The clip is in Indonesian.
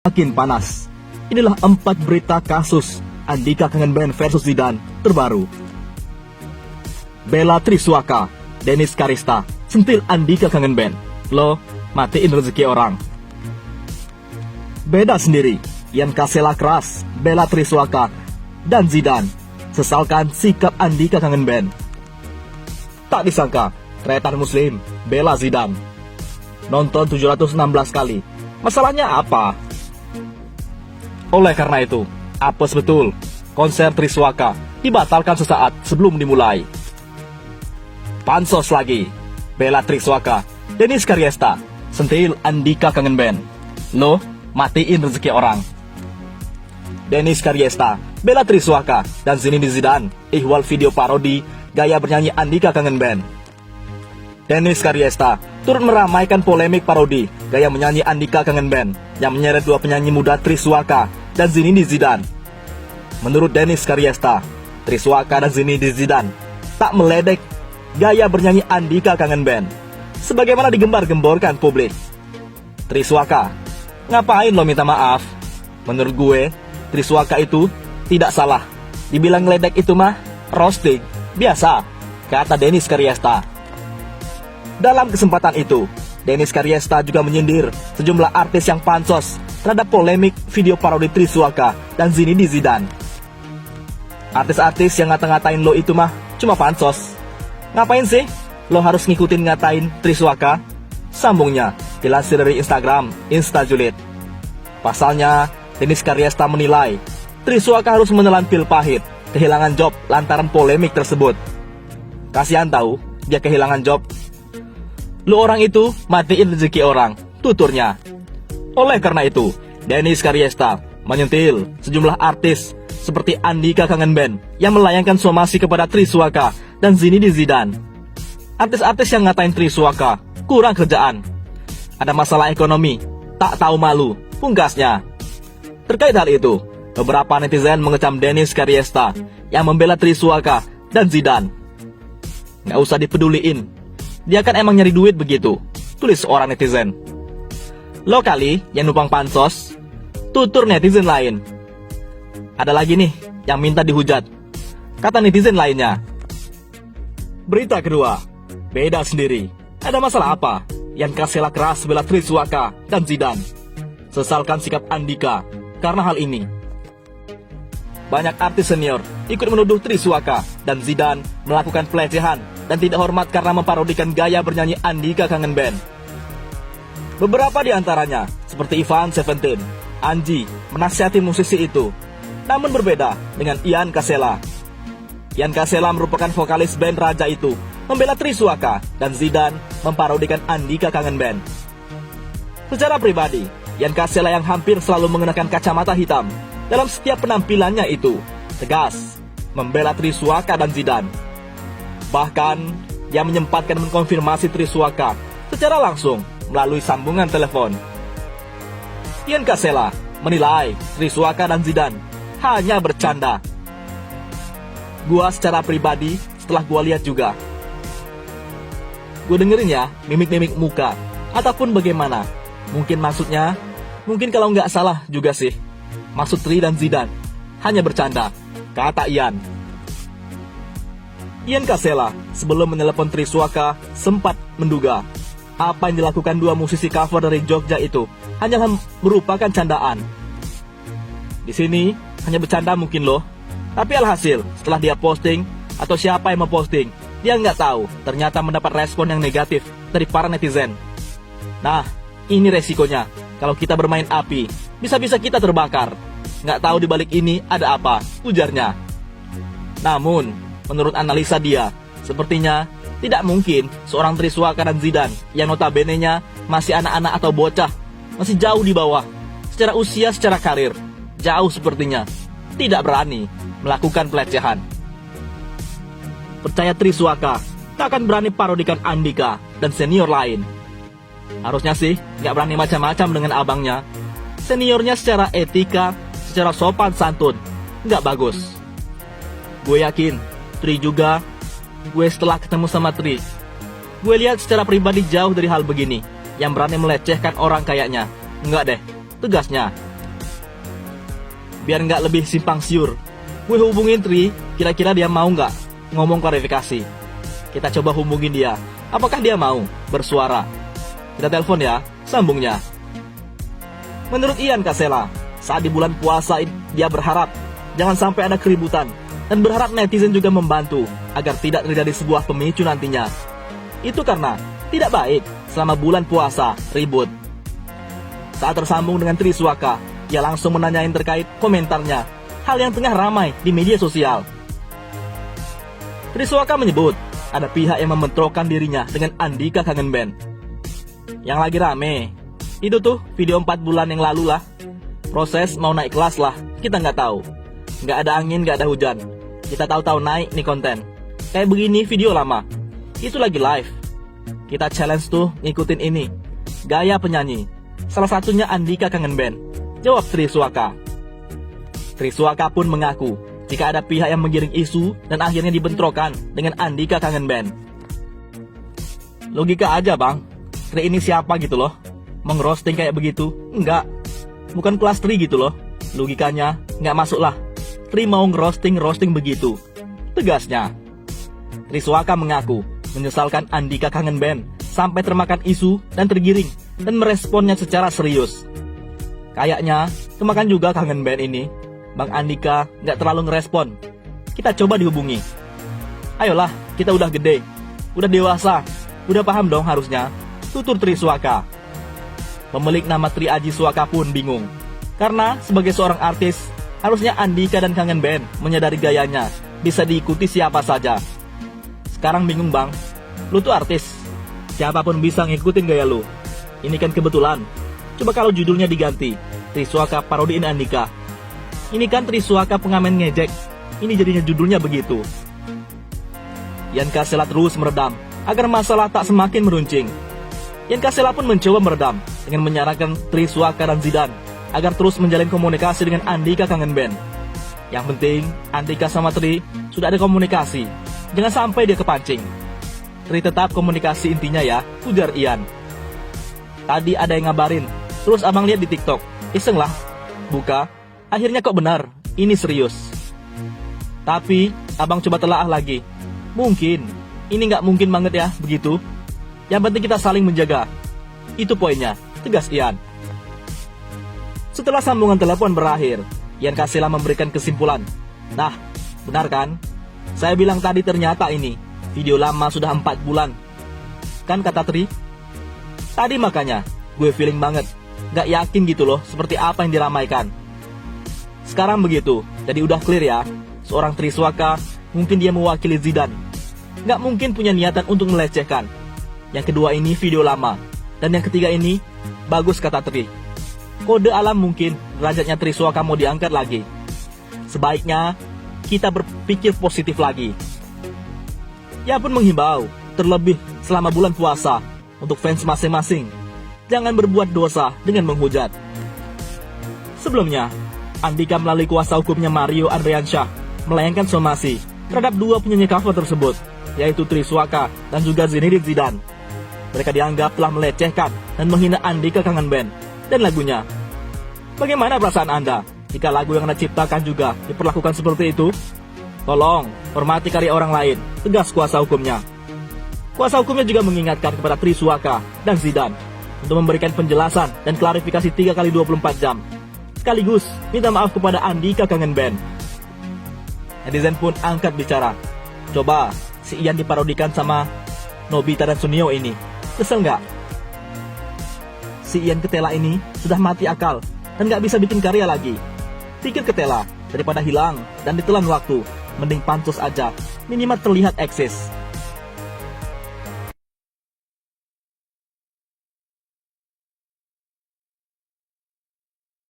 Makin panas. Inilah 4 berita kasus Andika kangen band versus Zidane terbaru. Bella Triswaka, Denis Karista, sentil Andika kangen band. Lo, matiin rezeki orang. Beda sendiri, Ian Kasela keras, Bella Triswaka, dan Zidane sesalkan sikap Andika kangen band. Tak disangka, tretan muslim, Bella Zidane. Nonton 716 kali. Masalahnya apa? Oleh karena itu, apes betul, konser Triswaka dibatalkan sesaat sebelum dimulai. Pansos lagi, Bella Triswaka, Denis Karyesta, sentil Andika kangen band. Lo, matiin rezeki orang. Denis Karyesta, Bella Triswaka, dan Zinedine Zidane ihwal video parodi gaya bernyanyi Andika kangen band. Denis Karyesta turut meramaikan polemik parodi gaya menyanyi Andika kangen band yang menyeret dua penyanyi muda Triswaka dan Zinedine Zidane. Menurut Denis Karyesta, Triswaka dan Zinedine Zidane tak meledek gaya bernyanyi Andika kangen band sebagaimana digembar-gemborkan publik. Triswaka, ngapain lo minta maaf? Menurut gue, Triswaka itu tidak salah. Dibilang ngeledek itu mah roasting biasa, kata Denis Karyesta. Dalam kesempatan itu, Denis Karyesta juga menyindir sejumlah artis yang pansos terhadap polemik video parodi Triswaka dan Zinedine Zidane. Artis-artis yang ngata-ngatain lo itu mah cuma pansos. Ngapain sih lo harus ngikutin ngatain Triswaka? Sambungnya dilansir dari Instagram Instajulit. Pasalnya, Denis Karyesta menilai Triswaka harus menelan pil pahit, kehilangan job lantaran polemik tersebut. Kasihan tahu dia kehilangan job. Lu orang itu matiin rezeki orang, tuturnya. Oleh karena itu, Denis Karyesta menyentil sejumlah artis seperti Andika kangen band yang melayangkan somasi kepada Triswaka dan Zinedine Zidane. Artis-artis yang ngatain Triswaka kurang kerjaan, ada masalah ekonomi, tak tahu malu, pungkasnya. Terkait hal itu, beberapa netizen mengecam Denis Karyesta yang membela Triswaka dan Zidane. Nggak usah dipeduliin, dia kan emang nyari duit begitu, tulis seorang netizen. Lo kali yang numpang pansos, tutur netizen lain. Ada lagi nih yang minta dihujat, kata netizen lainnya. Berita kedua, beda sendiri. Ada masalah apa? Ian Kasela keras bela Triswaka dan Zidane, sesalkan sikap Andika karena hal ini. Banyak artis senior ikut menuduh Triswaka dan Zidane melakukan pelecehan dan tidak hormat karena memparodikan gaya bernyanyi Andika kangen band. Beberapa di antaranya, seperti Ivan Seventeen, Anji, menasihati musisi itu. Namun berbeda dengan Ian Kasela. Ian Kasela merupakan vokalis band Raja itu, membela Triswaka, dan Zidane memparodikan Andika kangen band. Secara pribadi, Ian Kasela yang hampir selalu mengenakan kacamata hitam dalam setiap penampilannya itu tegas membela Triswaka dan Zidane. Bahkan, dia menyempatkan mengkonfirmasi Triswaka secara langsung melalui sambungan telepon. Ian Kasela menilai Triswaka dan Zidane hanya bercanda. Gua secara pribadi, setelah gua lihat juga, gue dengerin ya mimik-mimik muka ataupun bagaimana. Mungkin maksudnya, mungkin kalau nggak salah juga sih, maksud Tri dan Zidane hanya bercanda, kata Ian. Ian Kasela sebelum menelepon Triswaka sempat menduga apa yang dilakukan dua musisi cover dari Jogja itu hanyalah merupakan candaan. Di sini hanya bercanda mungkin loh. Tapi alhasil setelah dia posting atau siapa yang memposting, dia nggak tahu ternyata mendapat respon yang negatif dari para netizen. Nah, ini resikonya kalau kita bermain api, bisa-bisa kita terbakar. Nggak tahu dibalik ini ada apa, ujarnya. Namun, menurut analisa dia, sepertinya tidak mungkin seorang Triswaka dan Zidane yang notabene-nya masih anak-anak atau bocah, masih jauh di bawah, secara usia, secara karir, jauh sepertinya, tidak berani melakukan pelecehan. Percaya Triswaka tak akan berani parodikan Andika dan senior lain. Harusnya sih gak berani macam-macam dengan abangnya. Seniornya secara etika, secara sopan santun gak bagus. Gue yakin Tri juga. Gue setelah ketemu sama Tri, gue lihat secara pribadi jauh dari hal begini yang berani melecehkan orang kayaknya. Enggak deh, tegasnya biar nggak lebih simpang siur, gue hubungin Tri, kira-kira dia mau nggak ngomong klarifikasi. Kita coba hubungin dia, apakah dia mau bersuara. Kita telepon ya, sambungnya. Menurut Ian Kasela, saat di bulan puasa dia berharap jangan sampai ada keributan, dan berharap netizen juga membantu agar tidak terjadi sebuah pemicu nantinya. Itu karena tidak baik selama bulan puasa ribut. Saat tersambung dengan Triswaka, ia langsung menanyain terkait komentarnya, hal yang tengah ramai di media sosial. Triswaka menyebut ada pihak yang membentrokkan dirinya dengan Andika Kangen Band. Yang lagi rame itu tuh video 4 bulan yang lalu lah. Proses mau naik kelas lah, kita nggak tahu. Nggak ada angin, nggak ada hujan. Kita tahu-tahu naik nih konten. Kayak begini video lama. Itu lagi live. Kita challenge tuh ngikutin ini. Gaya penyanyi. Salah satunya Andika Kangen Band. Jawab Triswaka. Triswaka pun mengaku jika ada pihak yang menggiring isu dan akhirnya dibentrokan dengan Andika Kangen Band. Logika aja bang. Tri ini siapa gitu loh. Mengrosting kayak begitu. Enggak. Bukan kelas Tri gitu loh. Logikanya nggak masuk lah. Tri mau ngerosting begitu. Tegasnya. Triswaka mengaku menyesalkan Andika Kangen Band sampai termakan isu dan tergiring dan meresponnya secara serius. Kayaknya kemakan juga Kangen Band ini. Bang Andika nggak terlalu ngerespon. Kita coba dihubungi. Ayolah, kita udah gede, udah dewasa, udah paham dong harusnya. Tutur Triswaka. Pemilik nama Tri Aji Swaka pun bingung. Karena sebagai seorang artis, harusnya Andika dan Kangen Band menyadari gayanya bisa diikuti siapa saja. Sekarang bingung bang, lu tuh artis, siapapun bisa ngikutin gaya lu. Ini kan kebetulan. Coba kalau judulnya diganti, Triswaka parodiin Andika. Ini kan Triswaka pengamen ngejek. Ini jadinya judulnya begitu. Ian Kasela terus meredam agar masalah tak semakin meruncing. Ian Kasela pun mencoba meredam dengan menyarankan Triswaka dan Zidan agar terus menjalin komunikasi dengan Andika Kangen Band. Yang penting, Andika sama Tri sudah ada komunikasi. Jangan sampai dia kepancing. Tri tetap komunikasi intinya ya, ujar Ian. Tadi ada yang ngabarin, terus abang lihat di TikTok. Iseng lah, buka. Akhirnya kok benar, ini serius. Tapi, abang coba telaah lagi. Mungkin, ini nggak mungkin banget ya, begitu. Yang penting kita saling menjaga. Itu poinnya, tegas Ian. Setelah sambungan telepon berakhir, Ian Kasela memberikan kesimpulan. Nah, benar kan? Saya bilang tadi ternyata ini video lama sudah 4 bulan. Kan kata Tri? Tadi makanya, gue feeling banget. Gak yakin gitu loh, seperti apa yang diramaikan. Sekarang begitu, jadi udah clear ya. Seorang Triswaka, mungkin dia mewakili Zidan. Gak mungkin punya niatan untuk melecehkan. Yang kedua ini video lama. Dan yang ketiga ini, bagus kata Tri. Kode alam mungkin derajatnya Triswaka mau diangkat lagi. Sebaiknya kita berpikir positif lagi. Ia pun menghimbau, terlebih selama bulan puasa, untuk fans masing-masing, jangan berbuat dosa dengan menghujat. Sebelumnya, Andika melalui kuasa hukumnya Mario Andriansyah melayangkan somasi terhadap 2 penyanyi cover tersebut, yaitu Triswaka dan juga Zinedine Zidane. Mereka dianggap telah melecehkan dan menghina Andika Kangen Band dan lagunya. Bagaimana perasaan Anda jika lagu yang Anda ciptakan juga diperlakukan seperti itu? Tolong, hormati karya orang lain, tegas kuasa hukumnya. Kuasa hukumnya juga mengingatkan kepada Triswaka dan Zidane untuk memberikan penjelasan dan klarifikasi 3x24 jam. Sekaligus minta maaf kepada Andika Kangen Band. Netizen pun angkat bicara. Coba, si Ian diparodikan sama Nobita dan Sunio ini. Kesel nggak? Si Ian Ketela ini sudah mati akal dan nggak bisa bikin karya lagi. Pikir Ketela, daripada hilang dan ditelan waktu, mending pansos aja, minimal terlihat eksis.